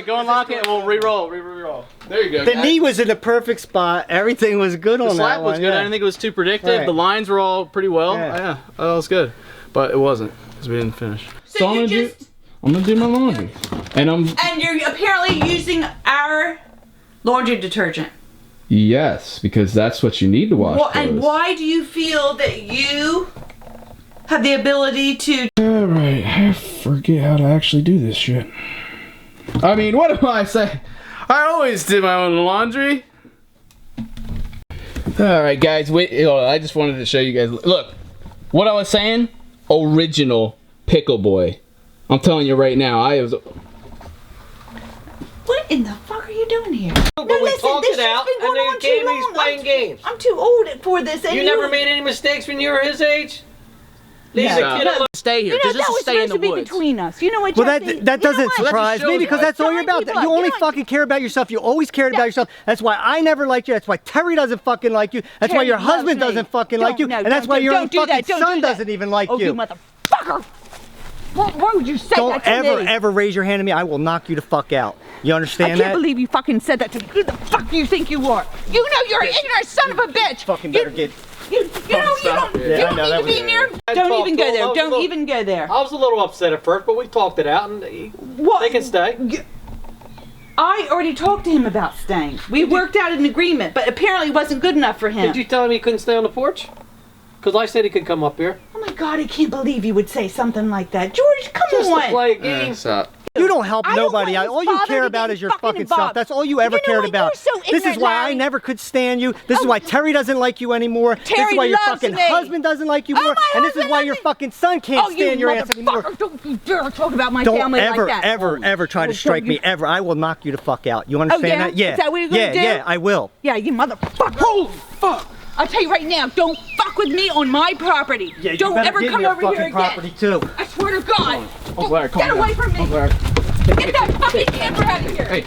Speaker 8: Go unlock it, and we'll re-roll. There you go.
Speaker 3: The knee was in the perfect spot. Everything was good on
Speaker 8: The
Speaker 3: that
Speaker 8: slap was
Speaker 3: one,
Speaker 8: good.
Speaker 3: yeah.
Speaker 8: I didn't think it was too predictive.
Speaker 3: Right.
Speaker 8: The lines were all pretty well.
Speaker 3: Yeah.
Speaker 8: Yeah, that was good. But it wasn't, because we didn't finish.
Speaker 7: So
Speaker 8: I'm
Speaker 7: you
Speaker 8: gonna
Speaker 7: just...
Speaker 8: I'm gonna do my laundry. And
Speaker 7: you're apparently using our laundry detergent.
Speaker 8: Yes, because that's what you need to wash clothes.
Speaker 7: And why do you feel that you have the ability to...
Speaker 8: Alright, I forget how to actually do this shit. I mean, what am I saying? I always did my own laundry. Alright guys, wait, I just wanted to show you guys. Look, what I was saying, original Pickle Boy. I'm telling you right now, I was...
Speaker 7: What in the fuck are you doing here?
Speaker 4: But we talked
Speaker 7: this
Speaker 4: it out,
Speaker 7: shit's been
Speaker 4: and
Speaker 7: going
Speaker 4: then
Speaker 7: on
Speaker 4: came
Speaker 7: too
Speaker 4: he's
Speaker 7: long.
Speaker 4: playing games.
Speaker 7: I'm too old for this. And
Speaker 4: You never made any mistakes when you were his age? He's a
Speaker 7: No.
Speaker 4: kid.
Speaker 7: No.
Speaker 1: Stay here.
Speaker 7: You know,
Speaker 1: Just
Speaker 7: that was
Speaker 1: stay in
Speaker 7: supposed
Speaker 1: the
Speaker 7: to be
Speaker 1: woods.
Speaker 7: between us. You know what,
Speaker 3: Well,
Speaker 7: Jesse?
Speaker 3: that doesn't surprise me
Speaker 1: shows
Speaker 3: because
Speaker 1: you.
Speaker 3: that's all you're about. You only fucking care about yourself. You always cared about yourself. That's why I never liked you. That's why Terry doesn't fucking like you. That's why
Speaker 7: Terry
Speaker 3: your
Speaker 7: loves
Speaker 3: husband
Speaker 7: me.
Speaker 3: doesn't fucking like you.
Speaker 7: No,
Speaker 3: And that's why your own
Speaker 7: don't do
Speaker 3: fucking
Speaker 7: that. Don't
Speaker 3: son
Speaker 7: do that.
Speaker 3: doesn't even like
Speaker 7: Oh, you
Speaker 3: you.
Speaker 7: motherfucker. Why would you say
Speaker 3: Don't
Speaker 7: that to me?
Speaker 3: ever raise your hand at me. I will knock you the fuck out. You
Speaker 7: I
Speaker 3: understand
Speaker 7: can't
Speaker 3: that?
Speaker 7: believe you fucking said that to me. Who the fuck do you think you are? You know you're an ignorant son of a bitch.
Speaker 3: Fucking better get...
Speaker 7: You don't
Speaker 3: Yeah, I know, that
Speaker 7: need to
Speaker 3: was-
Speaker 7: be near.
Speaker 4: I
Speaker 7: Don't
Speaker 4: talked
Speaker 7: even
Speaker 4: to
Speaker 7: go
Speaker 4: him. I
Speaker 7: there.
Speaker 4: was a
Speaker 7: Don't
Speaker 4: little-
Speaker 7: even go there.
Speaker 4: I was a little upset at first, but we talked it out, and they can stay.
Speaker 7: I already talked to him about staying. We worked out an agreement, but apparently it wasn't good enough for him.
Speaker 4: Did you tell him he couldn't stay on the porch? Because I said he could come up here.
Speaker 7: Oh my God, I can't believe you would say something like that. George, come
Speaker 4: Just
Speaker 7: on.
Speaker 4: to play a game.
Speaker 8: Stop.
Speaker 3: You don't help
Speaker 7: I don't
Speaker 3: nobody
Speaker 7: want
Speaker 3: out. All
Speaker 7: his
Speaker 3: you
Speaker 7: father
Speaker 3: care
Speaker 7: to
Speaker 3: about
Speaker 7: get
Speaker 3: is your
Speaker 7: fucking
Speaker 3: fucking
Speaker 7: involved.
Speaker 3: self. That's all you ever
Speaker 7: You know
Speaker 3: cared
Speaker 7: what?
Speaker 3: about.
Speaker 7: You're so
Speaker 3: This is
Speaker 7: ignorant,
Speaker 3: why I
Speaker 7: Larry.
Speaker 3: never could stand you. This is why Terry doesn't like you anymore. This
Speaker 7: Terry
Speaker 3: is why your
Speaker 7: loves
Speaker 3: fucking
Speaker 7: me.
Speaker 3: husband doesn't like you
Speaker 7: Oh,
Speaker 3: more.
Speaker 7: my
Speaker 3: And this is
Speaker 7: husband
Speaker 3: why your
Speaker 7: doesn't-
Speaker 3: fucking son can't stand your ass anymore.
Speaker 7: motherfucker. Don't you dare talk about my
Speaker 3: Don't
Speaker 7: family
Speaker 3: ever,
Speaker 7: like that.
Speaker 3: ever try to strike me ever. I will knock you the fuck out. You understand
Speaker 7: yeah?
Speaker 3: that? Yeah.
Speaker 7: Is that what you're gonna do?
Speaker 3: Yeah, I will.
Speaker 7: Yeah, you motherfucker. Holy fuck. I'll tell you right now, don't fuck with me on my property.
Speaker 3: Yeah, you
Speaker 7: don't
Speaker 3: better
Speaker 7: ever
Speaker 3: give
Speaker 7: come
Speaker 3: me your
Speaker 7: over here
Speaker 3: fucking
Speaker 7: again.
Speaker 3: property too.
Speaker 7: I swear to God.
Speaker 8: Uncle Larry, calm
Speaker 7: Get
Speaker 8: down.
Speaker 7: away from me.
Speaker 8: Uncle Larry.
Speaker 7: Get that fucking camper out of here.
Speaker 8: Hey,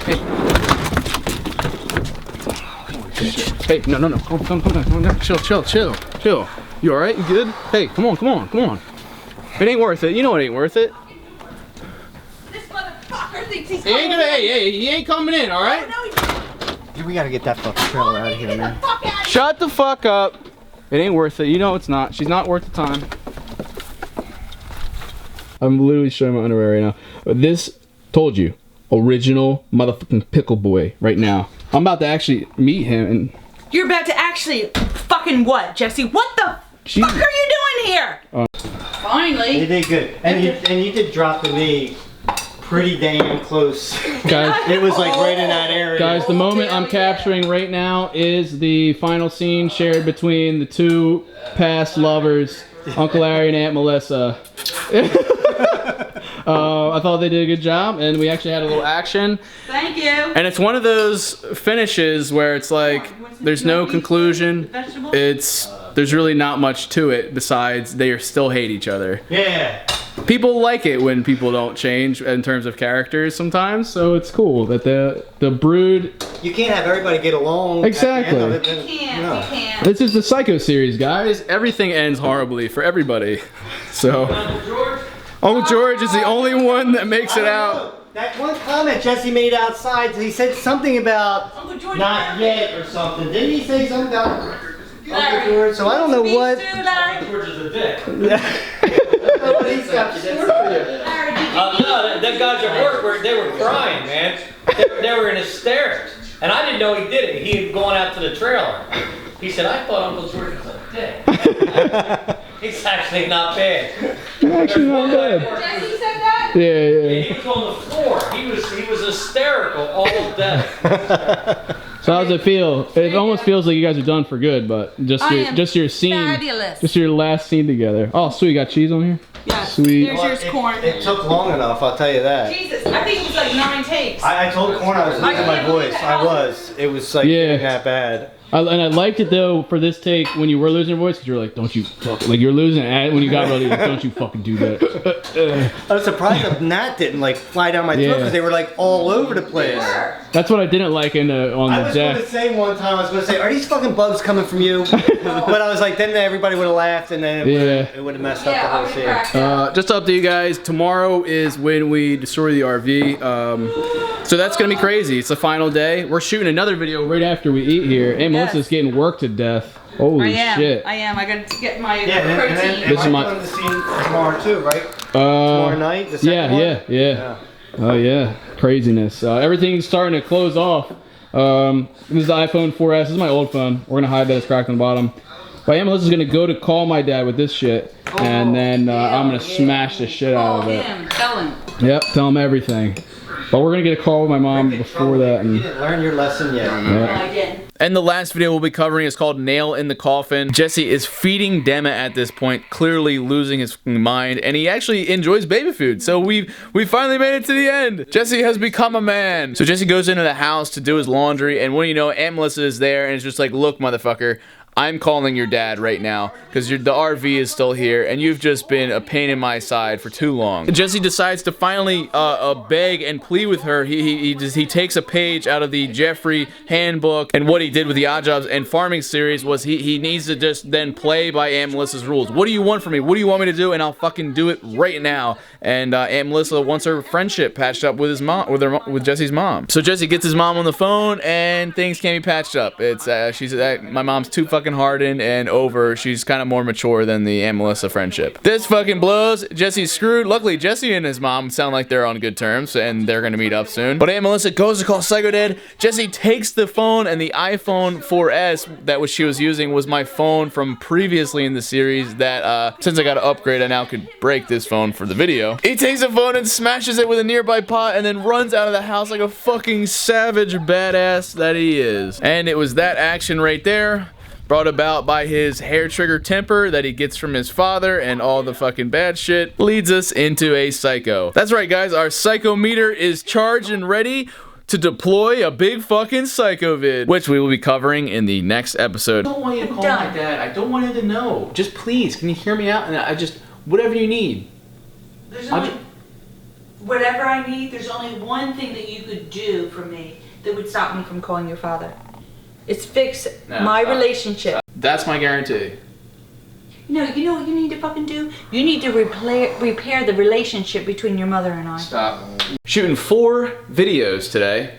Speaker 8: no. Calm down. Chill. You alright? You good? Hey, come on. It ain't worth it. You know it ain't worth it.
Speaker 7: This motherfucker thinks he's
Speaker 8: He ain't gonna, hey, he ain't coming in, alright?
Speaker 7: No,
Speaker 3: We gotta get that fucking trailer out of here, man.
Speaker 7: fuck out of
Speaker 8: Shut the fuck up. It ain't worth it. You know it's not. She's not worth the time. I'm literally showing my underwear right now. This, told you, original motherfucking pickle boy right now. I'm about to actually meet him and...
Speaker 7: You're about to actually fucking what, Jesse? What the fuck are you doing here? Finally.
Speaker 3: You did good. And you did drop the knee pretty damn close.
Speaker 8: Guys,
Speaker 3: It was like right in that area.
Speaker 8: guys, the moment I'm capturing right now is the final scene shared between the two past lovers, Uncle Larry and Aunt Melissa. I thought they did a good job, and we actually had a little action.
Speaker 7: Thank you.
Speaker 8: And it's one of those finishes where it's like there's no conclusion. There's really not much to it besides they still hate each other.
Speaker 3: Yeah.
Speaker 8: People like it when people don't change in terms of characters sometimes, so it's cool that the brood.
Speaker 3: You can't have everybody get along.
Speaker 8: Exactly.
Speaker 3: At the end of it,
Speaker 7: We can't.
Speaker 3: no.
Speaker 7: We can't.
Speaker 8: This is the Psycho series, guys. Everything ends horribly for everybody. So Uncle George is the only one that makes it out.
Speaker 3: That one comment Jesse made outside, he said something about
Speaker 7: Uncle George,
Speaker 3: not yet or something. Didn't he say something about
Speaker 7: Larry,
Speaker 3: Uncle George? So I don't know what.
Speaker 4: George is a dick.
Speaker 3: He's got
Speaker 7: Larry, did you
Speaker 4: No, the guys at work they were crying, man. They were in hysterics. And I didn't know he did it. He had gone out to the trailer. He said, I thought Uncle George was a dick. He's actually not bad.
Speaker 8: Actually not bad.
Speaker 7: Jesse said that?
Speaker 8: Yeah.
Speaker 4: He was on the floor. He was hysterical all day.
Speaker 8: So how does it feel? It almost feels like you guys are done for good, but just your scene,
Speaker 7: fabulous.
Speaker 8: just your last scene together. Oh, sweet, got cheese on here.
Speaker 7: Yes.
Speaker 8: Sweet.
Speaker 7: There's yours, Corn.
Speaker 3: It took long enough, I'll tell you that.
Speaker 7: Jesus, I think it was like 9 takes.
Speaker 3: I told Corn I was losing my voice. I was. It was like
Speaker 8: Yeah.
Speaker 3: getting that bad.
Speaker 8: And I liked it though for this take when you were losing your voice because you were like, don't you fuck, like you're losing it when you got ready, like, don't you fucking do that.
Speaker 3: I was surprised that Nat didn't like fly down my throat
Speaker 8: Yeah.
Speaker 3: because they were like all over the place.
Speaker 8: That's what I didn't like on
Speaker 3: I
Speaker 8: the
Speaker 3: was going
Speaker 8: deck.
Speaker 3: to say one time, are these fucking bugs coming from you? But I was like, then everybody would have laughed and then it would have messed up the whole scene.
Speaker 8: Just to update you guys, tomorrow is when we destroy the RV. So that's gonna be crazy. It's the final day. We're shooting another video right after we eat here. And Melissa's getting worked to death. Holy shit.
Speaker 7: I am. I got to get my
Speaker 3: Yeah,
Speaker 7: protein.
Speaker 3: and
Speaker 8: This is my-
Speaker 3: doing the scene tomorrow too, right? Tomorrow night, the second one?
Speaker 8: Yeah. Oh yeah, craziness. Everything's starting to close off. This is the iPhone 4S. This is my old phone. We're gonna hide that it's cracked on the bottom. But Melissa's gonna go to call my dad with this shit, and then I'm gonna smash the shit out of it.
Speaker 7: Tell him.
Speaker 8: Yep, tell him everything. But we're gonna get a call with my mom before that.
Speaker 3: You
Speaker 8: And
Speaker 3: didn't learn your lesson yet.
Speaker 7: I did.
Speaker 1: And the last video we'll be covering is called Nail in the Coffin. Jesse is feeding Demma at this point, clearly losing his mind, and he actually enjoys baby food. So we finally made it to the end. Jesse has become a man. So Jesse goes into the house to do his laundry, and what do you know, Aunt Melissa is there, and it's just like, look, motherfucker, I'm calling your dad right now because the RV is still here and you've just been a pain in my side for too long. Jesse decides to finally beg and plead with her. He takes a page out of the Jeffrey handbook, and what he did with the Odd Jobs and Farming series was he needs to just then play by Aunt Melissa's rules. What do you want from me? What do you want me to do? And I'll fucking do it right now. And Aunt Melissa wants her friendship patched up with his mom, with Jesse's mom. So Jesse gets his mom on the phone and things can't be patched up. It's she's my mom's too fucking fucking hardened and over. She's kind of more mature than the Aunt Melissa friendship. This fucking blows. Jesse's screwed. Luckily, Jesse and his mom sound like they're on good terms and they're gonna meet up soon. But Aunt Melissa goes to call Psycho Dad. Jesse takes the phone, and the iPhone 4S that she was using was my phone from previously in the series that since I got an upgrade, I now could break this phone for the video. He takes the phone and smashes it with a nearby pot and then runs out of the house like a fucking savage badass that he is. And it was that action right there, brought about by his hair trigger temper that he gets from his father and all the fucking bad shit, leads us into a psycho. That's right, guys, our psycho meter is charged and ready to deploy a big fucking psycho vid, which we will be covering in the next episode. I don't want you to call my dad. I don't want him to know. Just please, can you hear me out? And I just, whatever you need.
Speaker 7: There's only, whatever I need, there's only one thing that you could do for me that would stop me from calling your father. It's fix my relationship.
Speaker 1: That's my guarantee.
Speaker 7: No, you know what you need to fucking do? You need to repair the relationship between your mother and I.
Speaker 1: Stop. Shooting 4 videos today.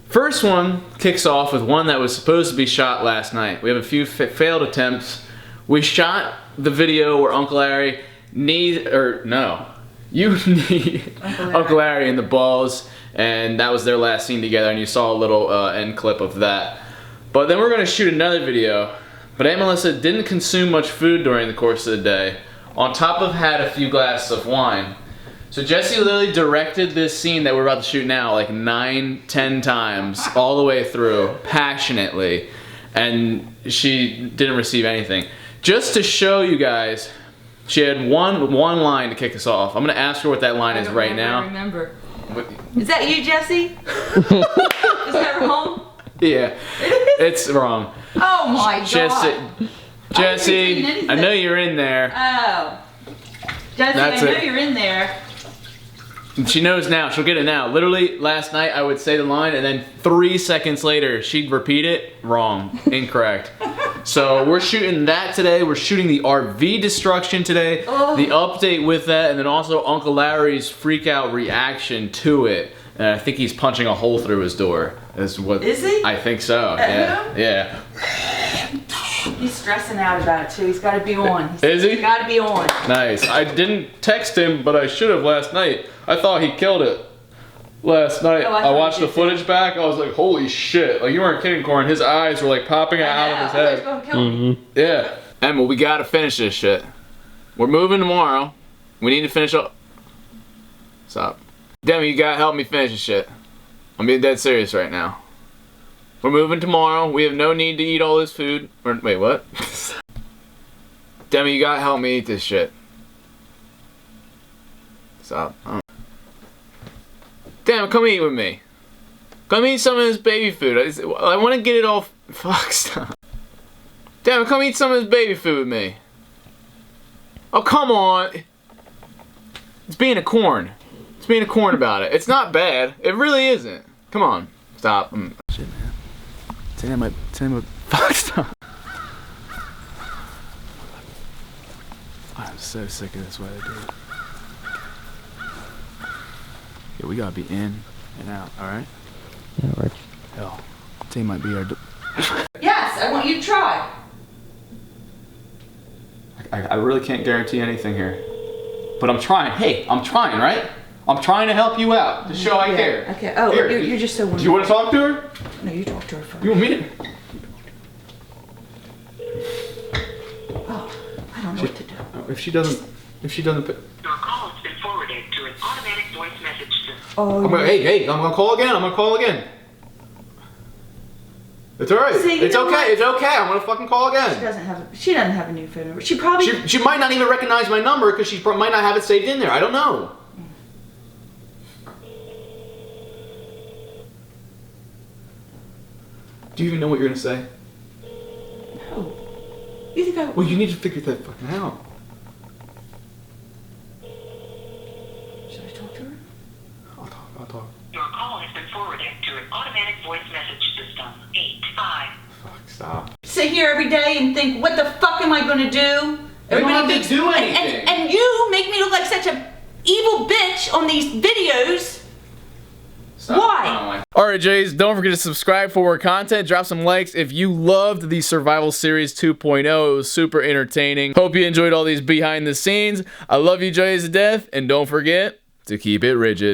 Speaker 1: First one kicks off with one that was supposed to be shot last night. We have a few failed attempts. We shot the video where Uncle Larry kneed, or no, you knee Uncle Larry in the balls, and that was their last scene together, and you saw a little end clip of that. But then we're gonna shoot another video, but Aunt Melissa didn't consume much food during the course of the day, on top of had a few glasses of wine. So Jesse literally directed this scene that we're about to shoot now like 9-10 times, all the way through, passionately, and she didn't receive anything. Just to show you guys, she had one line to kick us off. I'm gonna ask her what that line is right now.
Speaker 7: I remember. Is that you, Jesse? Is that wrong?
Speaker 1: Yeah, it's wrong.
Speaker 7: Oh my God.
Speaker 1: Jesse, I know you're in there.
Speaker 7: Oh. Jesse, I know you're in there.
Speaker 1: And she knows now, she'll get it now. Literally, last night I would say the line and then 3 seconds later, she'd repeat it. Wrong, incorrect. So we're shooting that today. We're shooting the RV destruction today. Oh. The update with that, and then also Uncle Larry's freak out reaction to it. And I think he's punching a hole through his door. Is he? I think so. Yeah.
Speaker 7: He's stressing out about it too. He's got to be on.
Speaker 1: Is he?
Speaker 7: He's got to be on.
Speaker 1: Nice. I didn't text him, but I should have last night. I thought he killed it last night. Oh, I watched the footage back. I was like, holy shit. Like, you weren't kidding, Corin. His eyes were like popping out of his head.
Speaker 7: He's gonna kill me.
Speaker 1: Yeah. Emma, we gotta finish this shit. We're moving tomorrow. We need to finish up. Stop. Demma, you gotta help me finish this shit. I'm being dead serious right now. We're moving tomorrow. We have no need to eat all this food. Or, wait, what? Demma, you gotta help me eat this shit. Stop. Damn, come eat with me. Come eat some of this baby food. I want to get it all. Fuck, stop. Damn, come eat some of this baby food with me. Oh, come on. It's being a corn. It's being a corn about it. It's not bad. It really isn't. Come on. Stop. Shit, man. Fuck, stop. I'm so sick of this way they do it. Yeah, we gotta be in and out, alright?
Speaker 2: Yeah, it works.
Speaker 1: Hell, today might be our...
Speaker 7: Yes, I want you to try.
Speaker 1: I really can't guarantee anything here. But I'm trying. Hey, I'm trying, right? I'm trying to help you out, to show I care.
Speaker 7: Okay, oh,
Speaker 1: here,
Speaker 7: you're just so wonderful.
Speaker 1: Do you want to talk to her?
Speaker 7: No, you talk to her first.
Speaker 1: You want me to?
Speaker 7: Oh, I don't know what to do.
Speaker 1: If she doesn't pick...
Speaker 9: Your call has been forwarded to an automatic voice message system.
Speaker 7: Oh,
Speaker 1: hey, I'm gonna call again. It's alright. It's okay. I'm gonna fucking call again.
Speaker 7: She doesn't have a new phone number. She probably...
Speaker 1: She might not even recognize my number because she might not have it saved in there. I don't know. Do you even know what you're gonna say?
Speaker 7: No. You think I...
Speaker 1: Well, you need to figure that fucking out.
Speaker 7: Should I talk to her?
Speaker 1: I'll talk.
Speaker 9: Your call has been forwarded to an automatic voice message system. 85.
Speaker 1: Fuck, stop.
Speaker 7: Sit here every day and think, what the fuck am I gonna do?
Speaker 1: You don't have to do anything.
Speaker 7: And you make me look like such a evil bitch on these videos.
Speaker 1: Stop.
Speaker 7: Why?
Speaker 1: Alright, Jays, don't forget to subscribe for more content. Drop some likes if you loved the Survival Series 2.0. It was super entertaining. Hope you enjoyed all these behind the scenes. I love you, Jays, to death, and don't forget to keep it rigid.